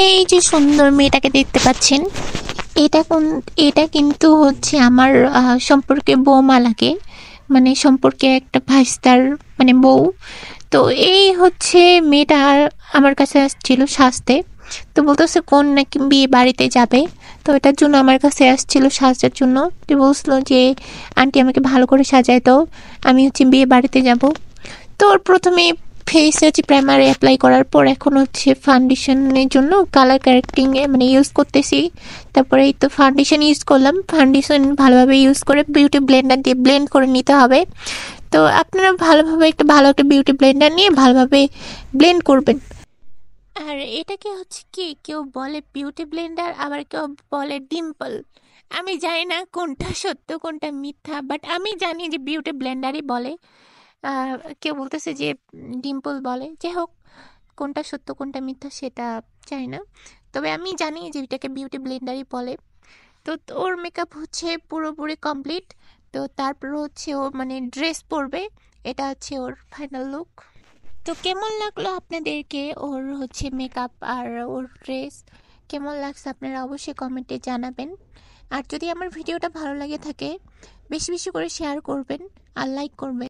এই যে সুন্দর মেয়েটাকে দেখতে পাচ্ছেন, এটা কিন্তু হচ্ছে আমার সম্পর্কে বৌমা লাগে, মানে সম্পর্কে একটা ভাইস্তার মানে বউ। তো এই হচ্ছে মেয়েটা আমার কাছে আসছিল সাজতে। তো বলতেছে কোন নাকি বিয়ে বাড়িতে যাবে, তো এটার জন্য আমার কাছে আসছিল সাজার জন্য। তো বলছিল যে আন্টি আমাকে ভালো করে সাজায় দাও, আমি হচ্ছে বিয়ে বাড়িতে যাব। তো ওর প্রথমে ফেস হচ্ছে প্রাইমারি অ্যাপ্লাই করার পর এখন হচ্ছে ফাউন্ডেশনের জন্য কালার কারেক্টিং মানে ইউজ করতেছি। তারপরে এই তো ফাউন্ডেশন ইউজ করলাম, ফাউন্ডেশন ভালোভাবে ইউজ করে বিউটি ব্লেন্ডার দিয়ে ব্লেন্ড করে নিতে হবে। তো আপনারা ভালোভাবে ভালো একটা বিউটি ব্লেন্ডার নিয়ে ভালোভাবে ব্লেন্ড করবেন। আর এটাকে হচ্ছে কি কেউ বলে বিউটি ব্লেন্ডার, আবার কেউ বলে ডিম্পল। আমি জানি না কোনটা সত্য কোনটা মিথ্যা, বাট আমি জানি যে বিউটি ব্লেন্ডারই বলে। কেউ বলতেছে যে ডিম্পল বলে, যাই হোক কোনটা সত্য কোনটা মিথ্যা সেটা জানি না, তবে আমি জানি যে এটাকে বিউটি ব্লেন্ডারই বলে। তো ওর মেকআপ হচ্ছে পুরোপুরি কমপ্লিট। তো তারপর হচ্ছে ও মানে ড্রেস পরবে, এটা হচ্ছে ওর ফাইনাল লুক। তো কেমন লাগলো আপনাদেরকে ওর হচ্ছে মেকআপ আর ওর ড্রেস, কেমন লাগছে আপনারা অবশ্যই কমেন্টে জানাবেন। আর যদি আমার ভিডিওটা ভালো লাগে থাকে বেশি বেশি করে শেয়ার করবেন আর লাইক করবেন।